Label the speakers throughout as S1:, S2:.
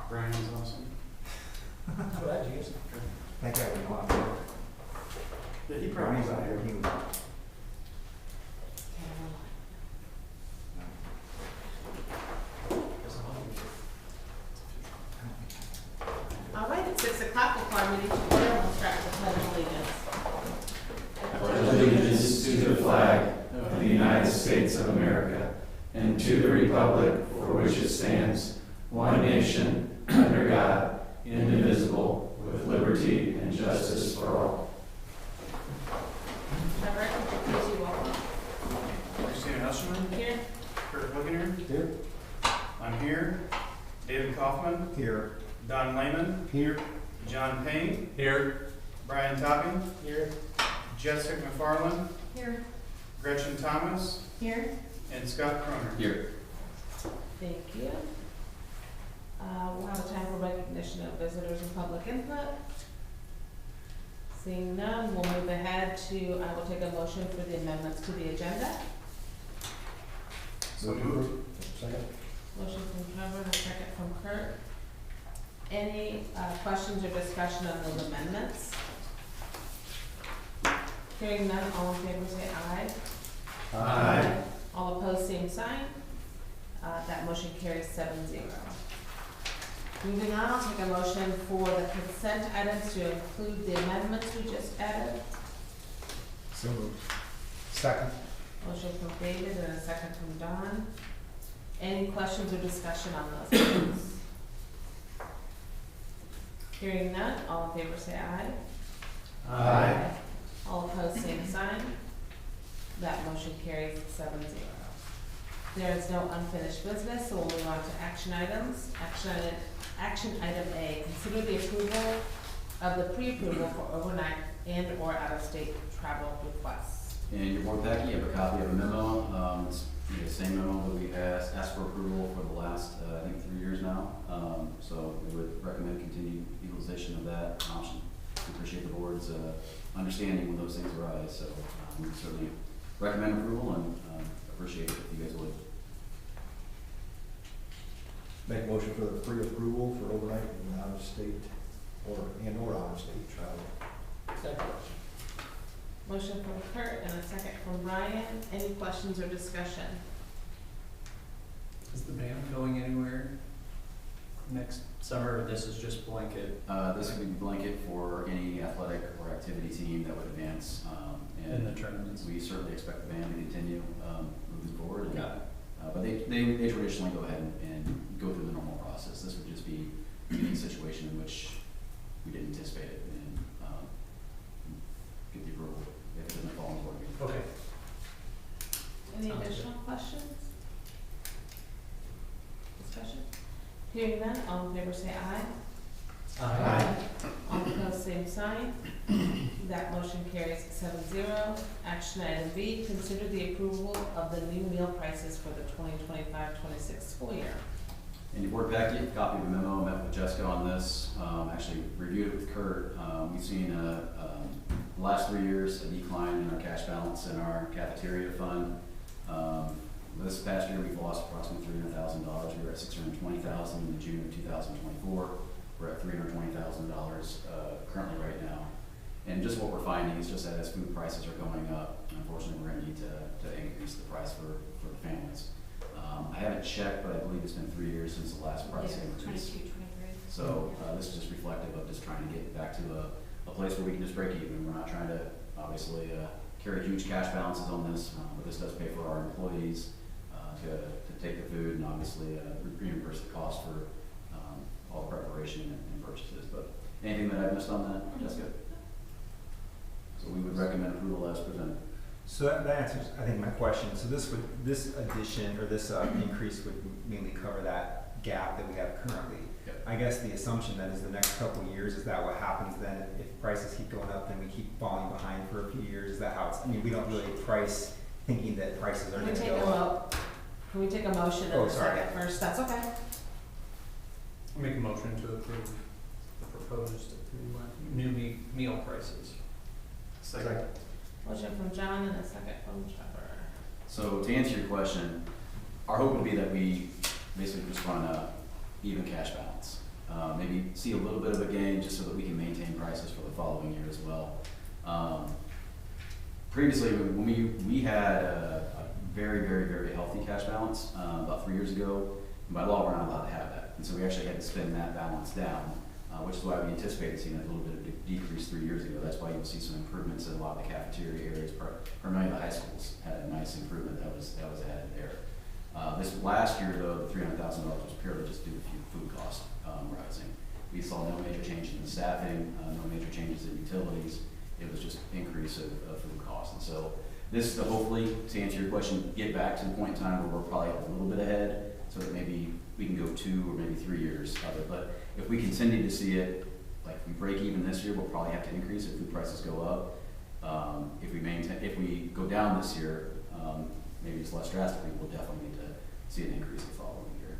S1: Brian's awesome.
S2: Glad you used it.
S3: That guy would know out there.
S1: Yeah, he probably was out here.
S3: He was.
S4: All right, at 6 o'clock, we'll call our meeting to order. We'll start with the pledge of allegiance.
S5: I pledge allegiance to the flag of the United States of America and to the republic for which it stands, one nation, under God, indivisible, with liberty and justice for all.
S4: Trevor, could you please do roll call?
S1: Christina Husserman,
S4: Here.
S1: Kurt Wiggener,
S2: Here.
S1: I'm here. David Kaufman,
S3: Here.
S1: Don Lehman,
S3: Here.
S1: John Payne,
S2: Here.
S1: Brian Topping,
S2: Here.
S1: Jessica McFarland,
S4: Here.
S1: Gretchen Thomas,
S4: Here.
S1: and Scott Croner.
S5: Here.
S4: Thank you. We'll have a time for recognition of visitors and public input. Seeing none, we'll move ahead to, I will take a motion for the amendments to the agenda.
S1: So moved.
S2: Second.
S4: Motion from Trevor and a second from Kurt. Any questions or discussion on those amendments? Hearing none, all in favor say aye.
S1: Aye.
S4: All opposed, same sign. That motion carries 7-0. Moving on, I'll take a motion for the consent items to include the amendments we just added.
S3: So moved. Second.
S4: Motion from David and a second from Don. Any questions or discussion on those items? Hearing none, all in favor say aye.
S1: Aye.
S4: All opposed, same sign. That motion carries 7-0. There is no unfinished business, so we'll move on to action items. Action item A, consider the approval of the pre-approval for overnight and or out-of-state travel requests.
S5: In your board packet, you have a copy of a memo. It's the same memo that we've asked for approval for the last, I think, 3 years now. So we would recommend continued utilization of that option. We appreciate the board's understanding when those things arise. So we certainly recommend approval and appreciate it if you guys would.
S2: Make a motion for the pre-approval for overnight and out-of-state or out-of-state travel. Second.
S4: Motion from Kurt and a second from Ryan. Any questions or discussion?
S6: Is the band going anywhere next summer, or this is just blanket?
S5: This would be blanket for any athletic or activity team that would advance.
S6: In the tournaments?
S5: We certainly expect the band to continue moving forward.
S6: Got it.
S5: But they traditionally go ahead and go through the normal process. This would just be a unique situation in which we didn't anticipate it and get the approval if it doesn't fall into board meeting.
S6: Okay.
S4: Any
S6: Sounds
S4: additional questions? Discussion? Hearing none, all in favor say aye. All opposed, same sign. That motion carries 7-0. Action item B, consider the approval of the new meal prices for the 2025-26 school year.
S5: In your board packet, a copy of the memo. I met with Jessica on this, actually reviewed it with Kurt. We've seen the last 3 years a decline in our cash balance in our cafeteria fund. This past year, we've lost approximately $300,000. We were at $620,000 in June of 2024. We're at $320,000 currently right now. And just what we're finding is just that as food prices are going up, unfortunately, we're going to need to increase the price for the families. I haven't checked, but I believe it's been 3 years since the last price increase.
S4: 22, 23.
S5: So this is just reflective of just trying to get back to a place where we can just break even. We're not trying to obviously carry huge cash balances on this, but this does pay for our employees to take the food and obviously reimburse the cost for all the preparation and purchases. But anything that I missed on that, Jessica? So we would recommend approval as presented.
S3: So that answers, I think, my question. So this addition or this increase would mainly cover that gap that we have currently.
S5: Yep.
S3: I guess the assumption then is the next couple of years, is that what happens then? If prices keep going up, then we keep falling behind for a few years. Is that how it's, I mean, we don't really price thinking that prices are
S4: Can
S3: going
S4: we
S3: to
S4: take
S3: go
S4: a
S3: up.
S4: can we take a motion
S3: Oh,
S4: and a
S3: sorry.
S4: second first? That's okay.
S6: I'll make a motion to approve the proposed new meal prices.
S1: Second.
S4: Motion from John and a second from Trevor.
S5: So to answer your question, our hope would be that we basically just run a even cash balance. Maybe see a little bit of a gain just so that we can maintain prices for the following year as well. Previously, when we had a very healthy cash balance about 3 years ago. By law, we're not allowed to have that. And so we actually had to spend that balance down, which is why we anticipated seeing a little bit of a decrease 3 years ago. That's why you'll see some improvements in a lot of the cafeteria areas. Primarily the high schools had a nice improvement that was added there. This last year, though, the $300,000 was purely just due to food costs rising. We saw no major changes in staffing, no major changes in utilities. It was just increase of food costs. And so this is to hopefully, to answer your question, get back to the point in time where we're probably a little bit ahead, so that maybe we can go 2 or maybe 3 years of it. But if we continue to see it, like if we break even this year, we'll probably have to increase if food prices go up. If we go down this year, maybe it's less drastically, we'll definitely need to see an increase the following year.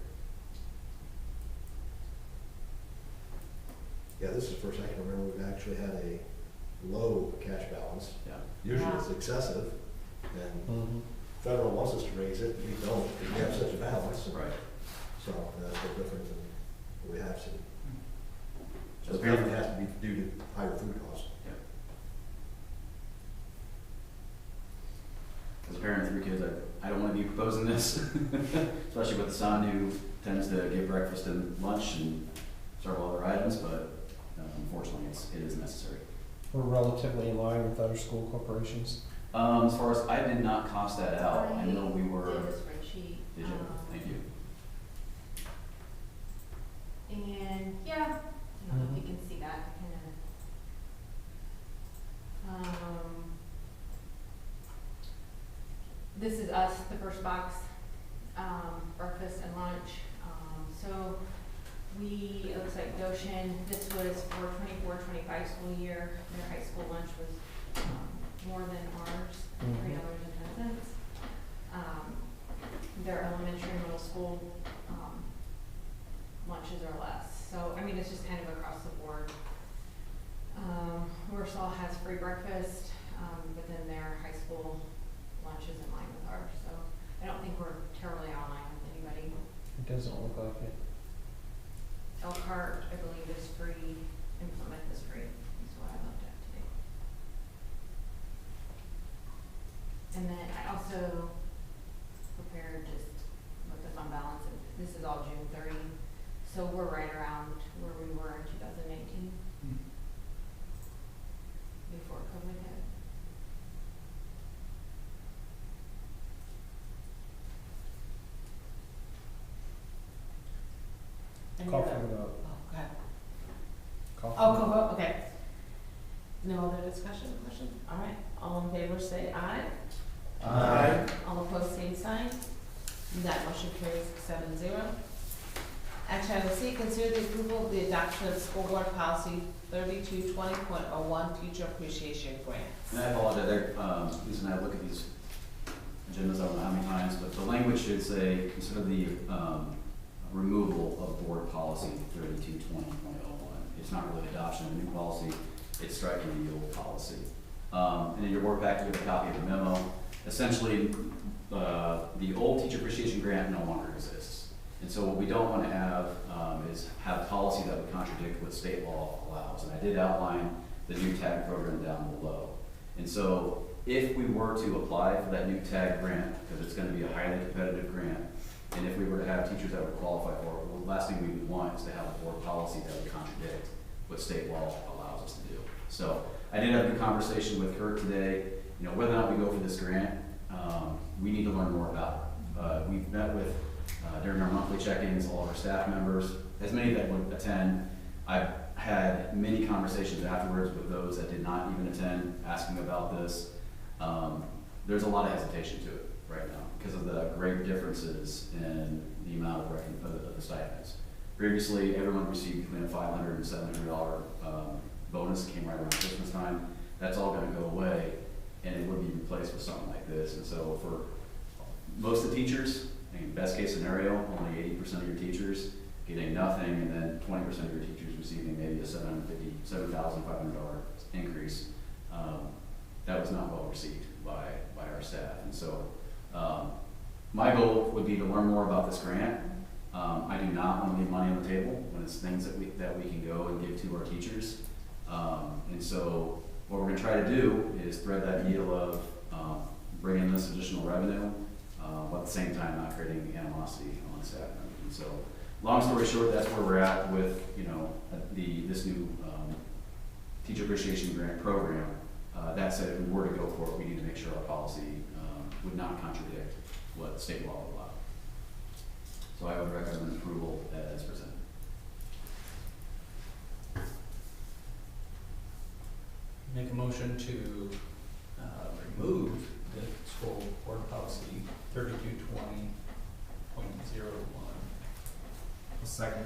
S2: Yeah, this is the first I can remember we've actually had a low cash balance.
S5: Yeah.
S2: Usually it's excessive, and federal wants us to raise it, we don't, because we have such a balance.
S5: Right.
S2: So that's no different than what we have seen. So
S5: As a
S2: apparently
S5: parent,
S2: it has to be due to higher food costs.
S5: as a parent of 3 kids, I don't want to be proposing this, especially with the son who tends to get breakfast and lunch and several other items, but unfortunately it is necessary.
S7: We're relatively in line with other school corporations.
S5: As far as, I did not cost that out. I know we were.
S8: Did a spreadsheet.
S5: Did you? Thank you.
S8: And yeah, I don't know if you can see that kind of. This is us, the first box, breakfast and lunch. So it looks like Goshen, this was for 24-25 school year. Their high school lunch was more than ours, $3.10. Their elementary and middle school lunches are less. So, I mean, it's just kind of across the board. Warsaw has free breakfast, but then their high school lunch is in line with ours. So I don't think we're terribly out of line with anybody.
S7: It doesn't look like it.
S8: Elkhart, I believe, is free, and Plymouth is free, is what I looked at today. And then I also prepared just with the fund balance, and this is all June 30, so we're right around where we were in 2019, before COVID hit.
S4: Any
S7: Call
S4: other-
S7: for the vote.
S4: Oh, go ahead.
S7: Call for
S4: Oh,
S7: the
S4: go
S7: vote.
S4: vote, okay. No other discussion, question? All right, all in favor say aye.
S1: Aye.
S4: All opposed, same sign. That motion carries 7-0. Action item C, consider the approval of the adoption of school board policy 3220.01, teacher appreciation grants.
S5: And I apologize, Lisa and I look at these agendas, I don't know how many times, but the language should say, consider the removal of board policy 3220.01. It's not really adoption of a new policy, it's striking the old policy. And in your board packet, you have a copy of the memo. Essentially, the old teacher appreciation grant no longer exists. And so what we don't want to have is have policy that would contradict what state law allows. And I did outline the new tag program down below. And so if we were to apply for that new tag grant, because it's going to be a highly competitive grant, and if we were to have teachers that would qualify for it, well, the last thing we would want is to have a board policy that would contradict what state law allows us to do. So I did have a good conversation with Kurt today. You know, whether or not we go for this grant, we need to learn more about it. We've met with, during our monthly check-ins, all of our staff members, as many that would attend. I've had many conversations afterwards with those that did not even attend, asking about this. There's a lot of hesitation to it right now because of the great differences in the amount of the stipends. Previously, everyone received between a $500 and $700 bonus that came right around Christmas time. That's all going to go away, and it would be replaced with something like this. And so for most of the teachers, in best case scenario, only 80% of your teachers getting nothing, and then 20% of your teachers receiving maybe a $7,500 increase. That was not well received by our staff. And so My goal would be to learn more about this grant. I do not want to leave money on the table when it's things that we can go and give to our teachers. And so what we're gonna try to do is thread that needle of bringing this additional revenue, but at the same time not creating animosity on staff members. And so, long story short, that's where we're at with, you know, this new teacher appreciation grant program. That said, if we were to go for it, we need to make sure our policy would not contradict what state law would allow. So I would recommend approval as presented.
S6: Make a motion to remove the school board policy 3220.01.
S3: Second.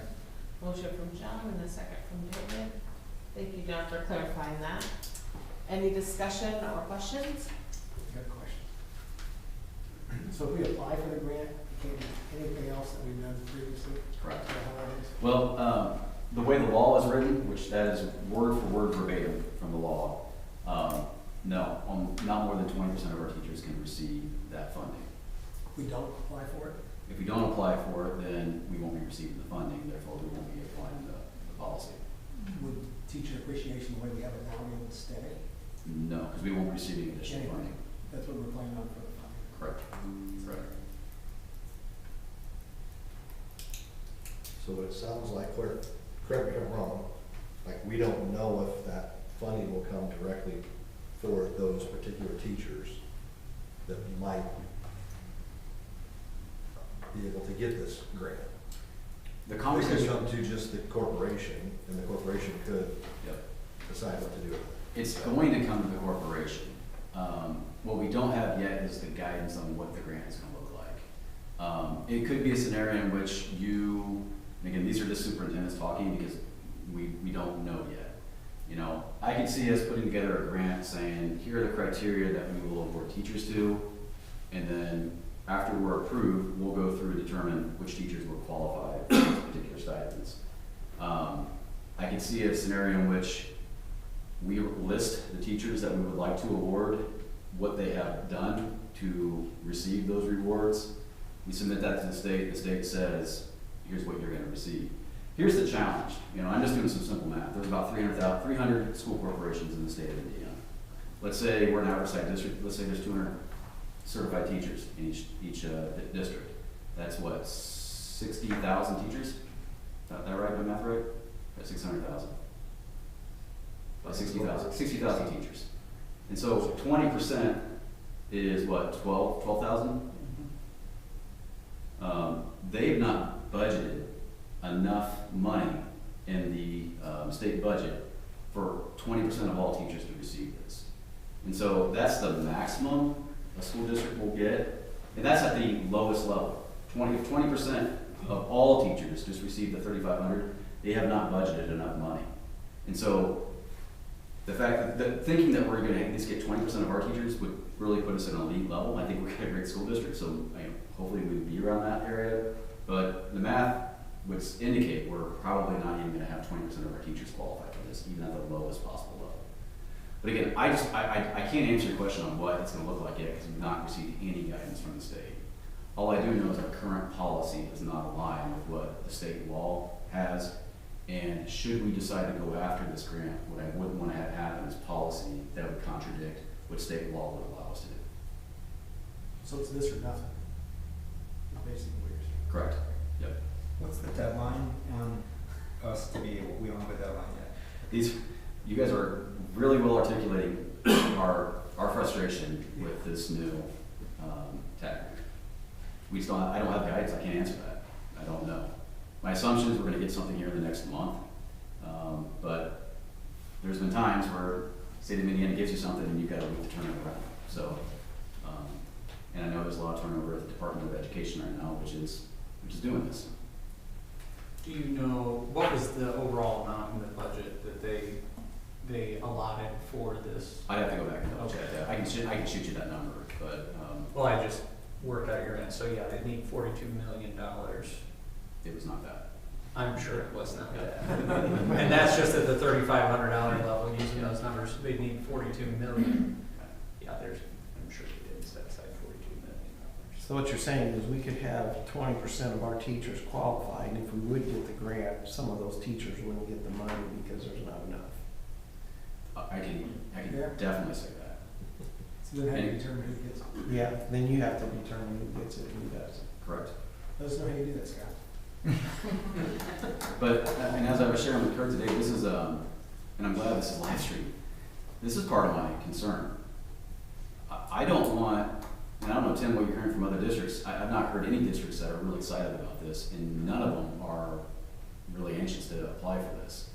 S4: Motion from John and a second from David. Thank you, John, for clarifying that. Any discussion or questions?
S7: Good question. So if we apply for the grant, we can't do anything else that we've done previously?
S5: Correct.
S7: Is that how it is?
S5: Well, the way the law is written, which that is word for word verbatim from the law, no, not more than 20% of our teachers can receive that funding.
S7: If we don't apply for it?
S5: If we don't apply for it, then we won't be receiving the funding, therefore we won't be applying the policy.
S7: Would teacher appreciation, the way we have it now, be able to stay?
S5: No, because we won't be receiving additional
S7: Anyway.
S5: funding.
S7: That's what we're planning on for the funding.
S5: Correct. Correct.
S2: So it sounds like, correct me if I'm wrong, like we don't know if that funding will come directly for those particular teachers that might be able to get this grant.
S5: The
S2: This could
S5: conversation,
S2: come to just the corporation, and the corporation could
S5: yep.
S2: decide what to do with it.
S5: It's going to come to the corporation. What we don't have yet is the guidance on what the grant is going to look like. It could be a scenario in which you, and again, these are just superintendents talking because we don't know yet. You know, I could see us putting together a grant saying, here are the criteria that we will award teachers to, and then after we're approved, we'll go through and determine which teachers will qualify for these particular stipends. I could see a scenario in which we list the teachers that we would like to award, what they have done to receive those rewards. We submit that to the state says, here's what you're gonna receive. Here's the challenge, you know, I'm just doing some simple math. There's about 300 school corporations in the state of Indiana. Let's say we're an oversight district, let's say there's 200 certified teachers in each district. That's what, 60,000 teachers? Is that right, my math right? That's 600,000. About 60,000 teachers. And so 20% is what, 12,000? They've not budgeted enough money in the state budget for 20% of all teachers to receive this. And so that's the maximum a school district will get, and that's at the lowest level. 20% of all teachers just receive the $3,500, they have not budgeted enough money. And so the fact that thinking that we're gonna at least get 20% of our teachers would really put us at an elite level. I think we're a great school district, so hopefully we'd be around that area. But the math would indicate we're probably not even gonna have 20% of our teachers qualify for this, even at the lowest possible level. But again, I can't answer your question on what it's gonna look like yet, because we've not received any guidance from the state. All I do know is our current policy does not align with what the state law has. And should we decide to go after this grant, what I wouldn't want to have happen is policy that would contradict what state law would allow us to do.
S7: So it's this or nothing? Basically what you're saying.
S5: Correct. Yep.
S3: What's the deadline on us to be able, we don't have a deadline yet.
S5: You guys are really well articulating our frustration with this new tactic. I don't have guidance, I can't answer that. I don't know. My assumption is we're gonna get something here in the next month, but there's been times where state of Indiana gives you something and you've got a week to turn it around. So, and I know there's a lot of turnover at the Department of Education right now, which is doing this.
S6: Do you know, what was the overall amount in the budget that they allotted for this?
S5: I have to go back and double check
S6: Okay.
S5: that. I can shoot you that number, but,
S6: Well, I just worked out your end, so yeah, they need $42 million.
S5: it was not that.
S6: I'm sure it was not that. And that's just at the $3,500 level, using those numbers, they need 42 million. Yeah, I'm sure they didn't set aside 42 million.
S9: So what you're saying is we could have 20% of our teachers qualified, and if we would get the grant, some of those teachers wouldn't get the money because there's not enough.
S5: I can
S7: Yeah.
S5: definitely say that.
S7: So then how do you determine who gets it?
S9: Yeah, then you have to determine who gets it and who doesn't.
S5: Correct.
S7: Let us know how you do that, Scott.
S5: But, and as I was sharing with Kurt today, this is, and I'm glad this is live stream. This is part of my concern. I don't want, and I don't know, Tim, what you're hearing from other districts. I've not heard any districts that are really excited about this, and none of them are really anxious to apply for this.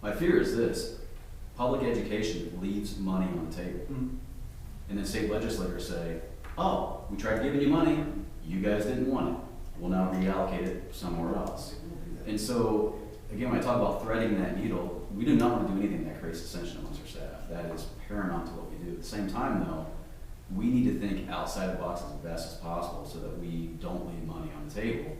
S5: My fear is this: public education leaves money on the table. And then state legislators say, oh, we tried giving you money, you guys didn't want it. We'll now reallocate it somewhere else. And so, again, when I talk about threading that needle, we do not want to do anything that creates dissension amongst our staff. That is paramount to what we do. At the same time, though, we need to think outside the box as best as possible so that we don't leave money on the table.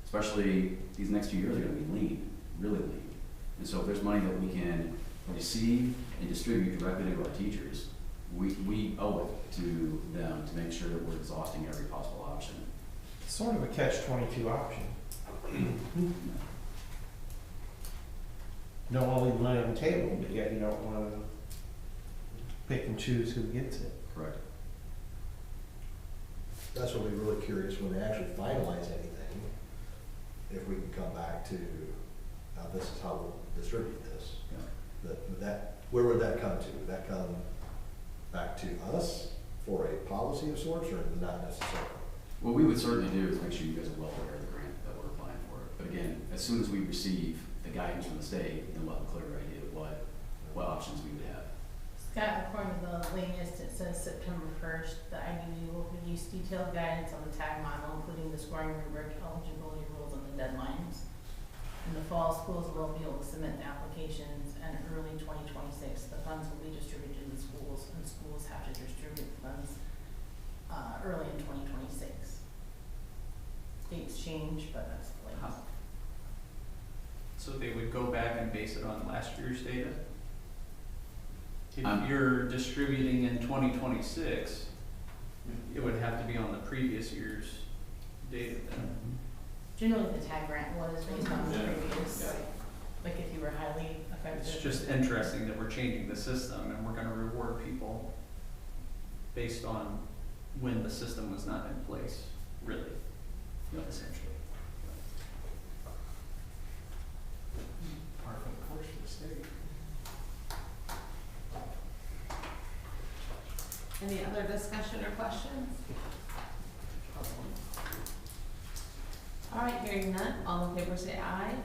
S5: Especially these next few years are going to be lean, really lean. And so if there's money that we can receive and distribute directly to our teachers, we owe it to them to make sure that we're exhausting every possible option.
S9: It's sort of a catch-22 option. You don't want to leave money on the table, but yet you don't want to pick and choose who gets it.
S5: Correct.
S2: That's what we're really curious when they actually finalize anything, if we can come back to, this is how we'll distribute this.
S5: Yeah.
S2: Where would that come to? Would that come back to us for a policy of sorts, or not necessarily?
S5: What we would certainly do is make sure you guys are well aware of the grant that we're applying for. But again, as soon as we receive the guidance from the state, then we'll have a clear idea of what options we would have.
S4: Scott, according to the latest, it says September 1st, the IDB will release detailed guidance on the tag model, including the scoring rubric, eligibility rules, and the deadlines. In the fall, schools will be able to submit the applications, and early 2026, the funds will be distributed to the schools, and schools have to distribute funds early in 2026. Dates change, but that's the latest.
S6: So they would go back and base it on last year's data? If
S5: Um,
S6: you're distributing in 2026, it would have to be on the previous year's data then.
S4: Generally, the tag grant was based on the
S5: Yeah.
S4: previous,
S5: Yeah.
S4: like if you were highly effective.
S6: It's just interesting that we're changing the system and we're gonna reward people based on when the system was not in place, really, essentially.
S7: Par for the course for the state.
S4: Any other discussion or questions? All right, hearing none, all in favor say aye.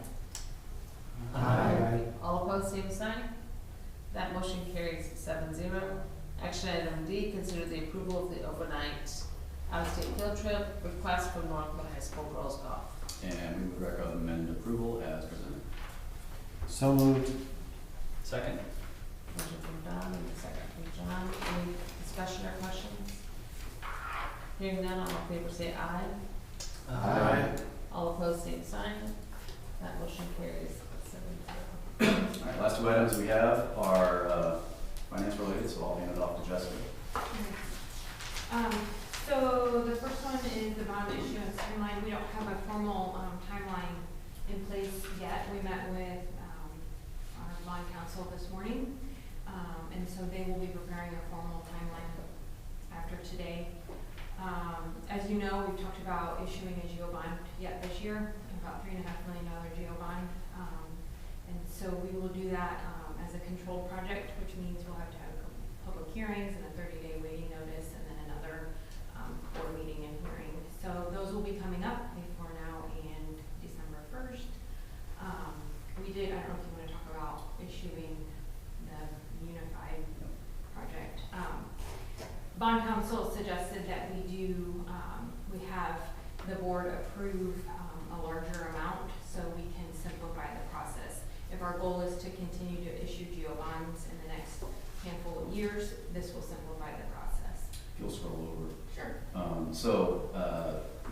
S9: Aye.
S4: All opposed, same sign. That motion carries 7-0. Action item D, consider the approval of the overnight out-of-state field trip request from Northwood High School girls golf.
S5: And we would recommend approval as presented.
S9: So moved.
S6: Second?
S4: Motion from Don and a second from John. Any discussion or questions? Hearing none, all in favor say aye.
S9: Aye.
S4: All opposed, same sign. That motion carries 7-0.
S5: All right, last two items we have are finance related, so I'll hand it off to Jessica.
S8: So the first one is the bond issuance timeline. We don't have a formal timeline in place yet. We met with our bond council this morning, and so they will be preparing a formal timeline after today. As you know, we've talked about issuing a geo bond yet this year, about $3.5 million geo bond, and so we will do that as a controlled project, which means we'll have to have public hearings and a 30-day waiting notice, and then another board meeting and hearing. So those will be coming up before now and December 1st. We did, I don't know if you want to talk about issuing the unified project. Bond council suggested that we have the board approve a larger amount so we can simplify the process. If our goal is to continue to issue geo bonds in the next handful of years, this will simplify the process.
S5: If you'll scroll over.
S8: Sure.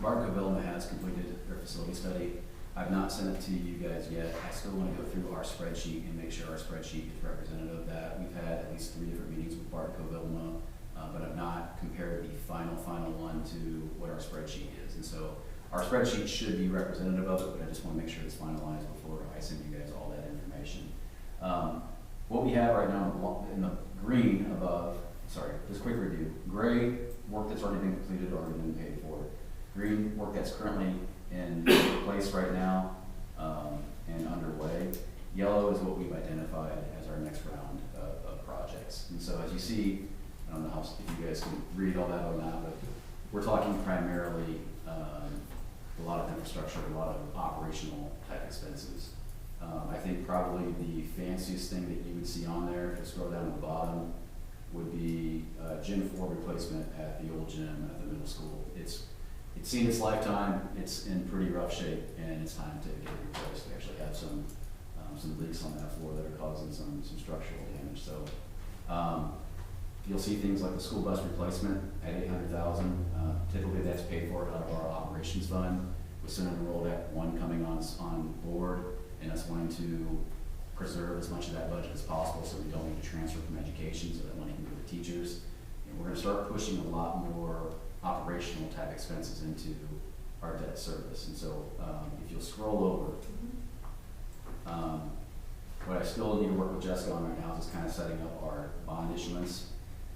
S5: Mark Covellma has completed their facility study. I've not sent it to you guys yet. I still want to go through our spreadsheet and make sure our spreadsheet is representative of that. We've had at least 3 different meetings with Bart Covellma. but I've not compared the final one to what our spreadsheet is. And so our spreadsheet should be representative of it, but I just want to make sure it's finalized before I send you guys all that information. What we have right now in the green above, sorry, just quick review. Gray, work that's already been completed, already been paid for. Green, work that's currently in place right now and underway. Yellow is what we've identified as our next round of projects. And so as you see, I don't know if you guys can read all that or not, but we're talking primarily a lot of infrastructure, a lot of operational type expenses. I think probably the fanciest thing that you would see on there, if you scroll down to the bottom, would be gym floor replacement at the old gym at the middle school. It's seen its lifetime, it's in pretty rough shape, and it's time to get it replaced. We actually have some leaks on that floor that are causing some structural damage. So you'll see things like the school bus replacement at $800,000. Typically that's paid for out of our operations fund, with Senator Roldack one coming on board, and us wanting to preserve as much of that budget as possible so we don't need to transfer from education, so that money can go to teachers. And we're going to start pushing a lot more operational type expenses into our debt service. And so if you'll scroll over, what I still need to work with Jessica on right now is just kind of setting up our bond issuance.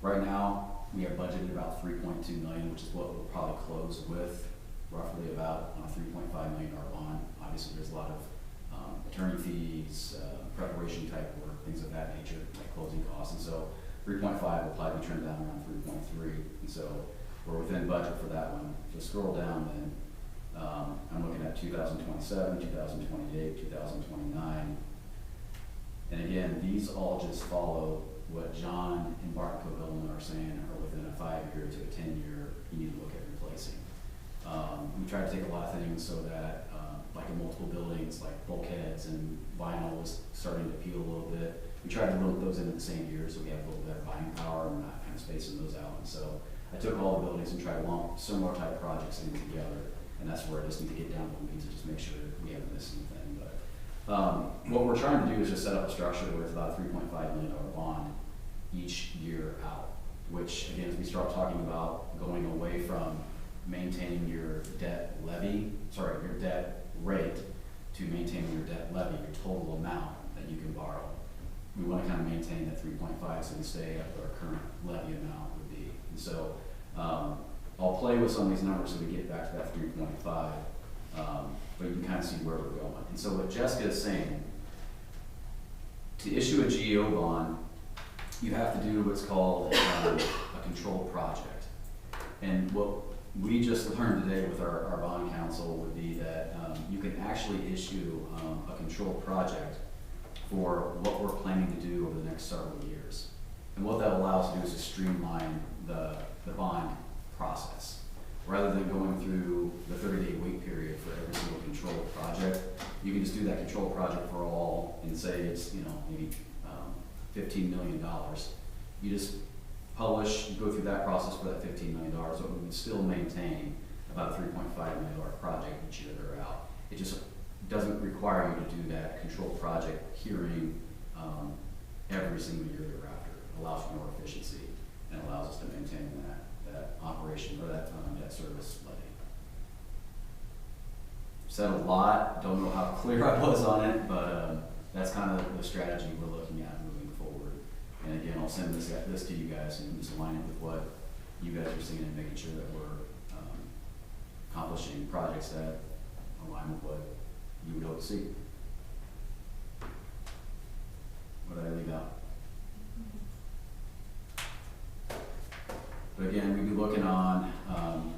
S5: Right now, we have budgeted about $3.2 million, which is what we'll probably close with, roughly about on a $3.5 million bond. Obviously, there's a lot of attorney fees, preparation type work, things of that nature, like closing costs. And so 3.5 will probably be trimmed down around 3.3. And so we're within budget for that one. If you scroll down then, I'm looking at 2027, 2028, 2029. And again, these all just follow what John and Barton Covillan are saying are within a 5-year to a 10-year, you need to look at replacing. We try to take a lot of things so that, like in multiple buildings, like bulkheads and vinyl was starting to peel a little bit. We tried to load those in at the same year so we have a little better buying power and we're not kind of spacing those out. And so I took all the buildings and tried to lump similar type projects in together. And that's where I just need to get down to the weeds to just make sure we haven't missed anything. But what we're trying to do is just set up a structure where it's about a $3.5 million bond each year out, which again, as we start talking about going away from maintaining your debt rate to maintaining your debt levy, your total amount that you can borrow. We want to kind of maintain that 3.5 so we stay at what our current levy amount would be. And so I'll play with some of these numbers so we get back to that 3.5, but you can kind of see where we're going. And so what Jessica is saying, to issue a GEO bond, you have to do what's called a controlled project. And what we just learned today with our bond counsel would be that you can actually issue a controlled project for what we're planning to do over the next several years. And what that allows us to do is to streamline the bond process. Rather than going through the 30-day wait period for every single controlled project, you can just do that controlled project for all and say it's, maybe $15 million. You just publish, you go through that process for that $15 million, but we would still maintain about a $3.5 million project each year they're out. It just doesn't require you to do that controlled project hearing every single year thereafter. It allows for more efficiency and allows us to maintain that operation or that debt service levy. Said a lot, don't know how clear I was on it, but that's kind of the strategy we're looking at moving forward. And again, I'll send this to you guys and just align it with what you guys are seeing and making sure that we're accomplishing projects that align with what you would hope to see. What did I leave out? But again, we'd be looking on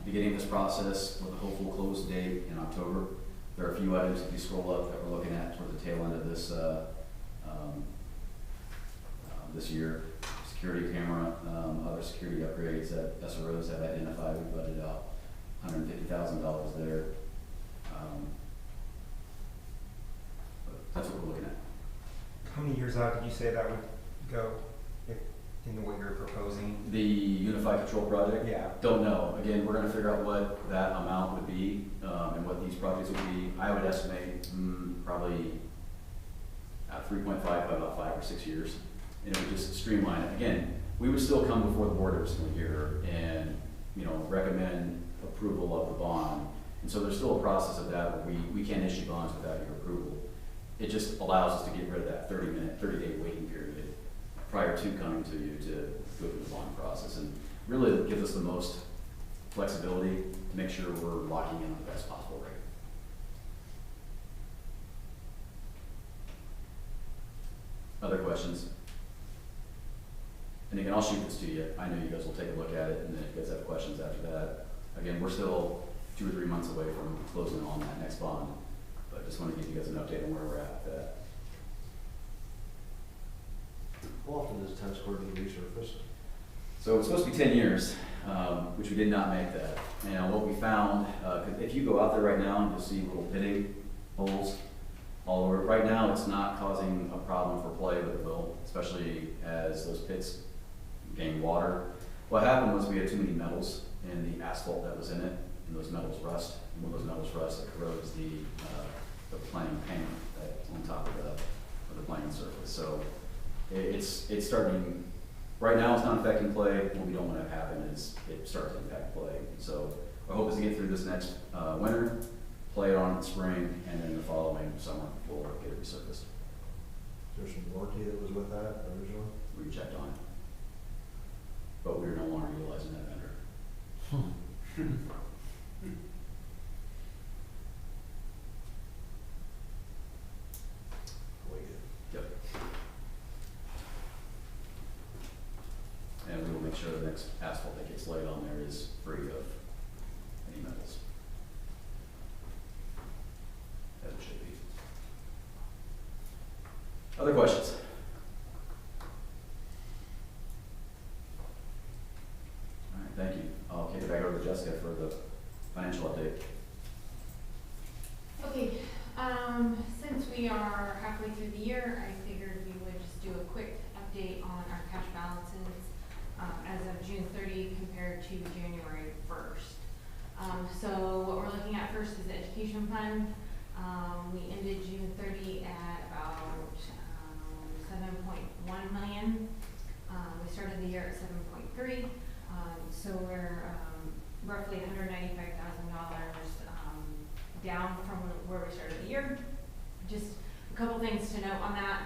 S5: beginning this process with a hopeful close date in October. There are a few items, if you scroll up, that we're looking at toward the tail end of this this year. Security camera, other security upgrades that SROs have identified. We budgeted out $150,000 there. But that's what we're looking at.
S3: How many years out did you say that would go in what you're proposing?
S5: The Unified Control Project?
S3: Yeah.
S5: Don't know. Again, we're going to figure out what that amount would be and what these projects would be. I would estimate probably 3.5 by about 5 or 6 years. And it would just streamline it. Again, we would still come before the board every single year and, you know, recommend approval of the bond. And so there's still a process of that where we can't issue bonds without your approval. It just allows us to get rid of that 30-day waiting period prior to coming to you to go through the bond process. And really it gives us the most flexibility to make sure we're locking in on the best possible rate. Other questions? And again, I'll shoot this to you. I know you guys will take a look at it, and then if you guys have questions after that. Again, we're still 2 or 3 months away from closing on that next bond, but just want to give you guys an update on where we're at with that.
S2: How often does tennis court need resurfaced?
S5: So it's supposed to be 10 years, which we did not make that. And what we found, 'cause if you go out there right now, you'll see little pitting holes all over. Right now, it's not causing a problem for play, but it will, especially as those pits gain water. What happened was we had too many metals in the asphalt that was in it, and those metals rust. And when those metals rust, it corrodes the playing paint that's on top of the playing surface. So it's starting. Right now, it's not affecting play. What we don't want to happen is it starts to impact play. So our hope is to get through this next winter, play it on in the spring, and then the following summer we'll get it resurfaced.
S2: Is there some warranty that was with that originally?
S5: We checked on it, but we're no longer utilizing that vendor.
S2: We good.
S5: Yep. And we will make sure the next asphalt that gets laid on there is free of any metals. As it should be. Other questions? All right, thank you. I'll kick it back over to Jessica for the financial update.
S8: Okay, since we are halfway through the year, I figured we would just do a quick update on our cash balances as of June 30 compared to January 1st. So what we're looking at first is the education fund. We ended June 30 at about 7.1 million. We started the year at 7.3. So we're roughly $195,000 down from where we started the year. Just a couple things to note on that.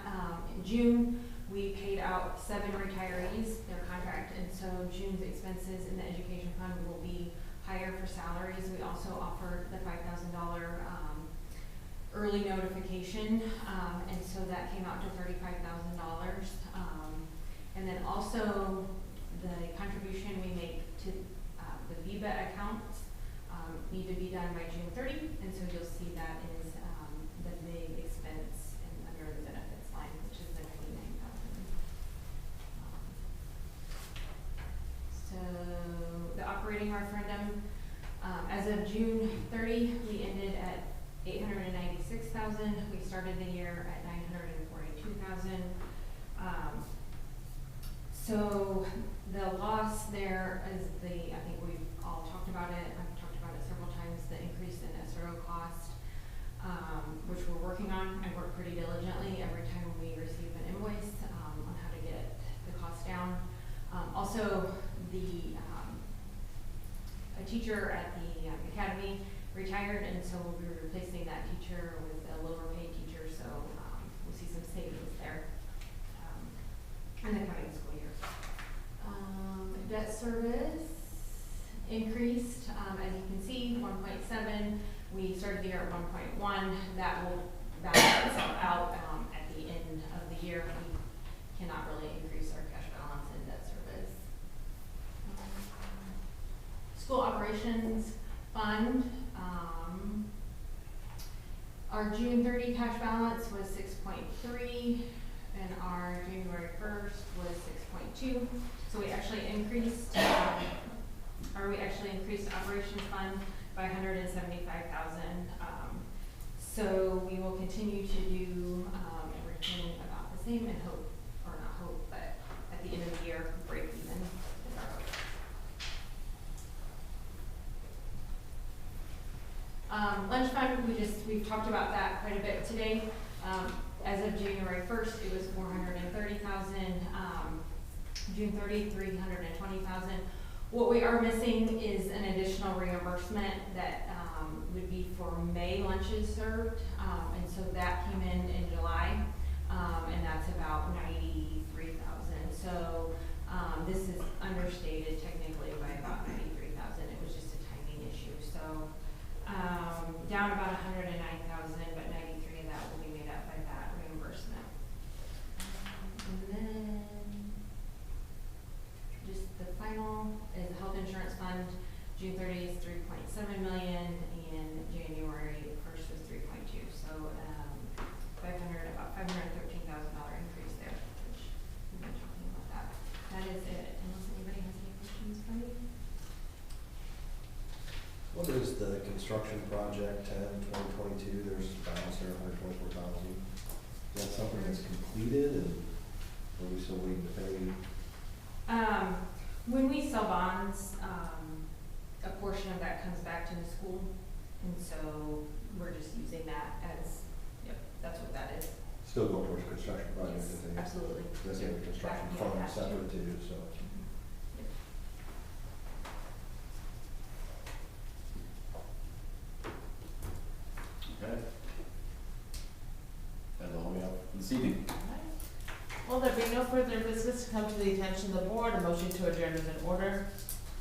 S8: In June, we paid out 7 retirees their contract, and so June's expenses in the education fund will be higher for salaries. We also offered the $5,000 early notification, and so that came out to $35,000. And then also the contribution we make to the VBA accounts need to be done by June 30, and so you'll see that is the big expense under the benefits line, which is the $99,000. So the operating referendum, as of June 30, we ended at 896,000. We started the year at 942,000. So the loss there is I think we've all talked about it. I've talked about it several times, the increase in SRO cost, which we're working on. I work pretty diligently every time we receive an invoice on how to get the cost down. Also, a teacher at the academy retired, and so we'll be replacing that teacher with a lower paid teacher, so we'll see some savings there in the coming school year. Debt service increased, as you can see, 1.7. We started the year at 1.1. That will balance itself out at the end of the year. We cannot really increase our cash balance in debt service. School operations fund. Our June 30 cash balance was 6.3, and our January 1st was 6.2. So we actually increased, operations fund by 175,000. So we will continue to do everything about the same and hope, or not hope, but at the end of the year, break even is our hope. Lunch fund, we've talked about that quite a bit today. As of January 1st, it was 430,000. June 30, 320,000. What we are missing is an additional reimbursement that, would be for May lunches served, and so that came in July, and that's about 93,000. So, this is understated technically by about 93,000, it was just a timing issue, so, down about 109,000, but 93 of that will be made up by that reimbursement. And then, just the final is the health insurance fund, June 30 is 3.7 million, and January 1st was 3.2, so, about $513,000 increase there, which we've been talking about that. That is it, unless anybody has any questions for me?
S2: What is the construction project 10/2022? There's a balance there, 124,000. Is that something that's completed, and are we still waiting to pay?
S8: When we sell bonds, a portion of that comes back to the school, and so we're just using that as, yep, that's what that is.
S2: Still going towards construction project,
S8: Yes,
S2: I think.
S8: absolutely.
S2: That's in the construction
S8: Yeah,
S2: fund
S8: that's
S2: separate
S8: true.
S2: too, so.
S5: Okay. That's all we have this evening.
S4: Well, there be no further business to come to the attention of the board, a motion to adjourn is in order.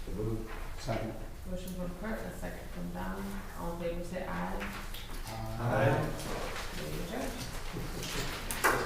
S2: So move.
S1: Second.
S4: Motion from Kurt, a second from Don, all in favor say aye.
S1: Aye.
S4: Meeting adjourned.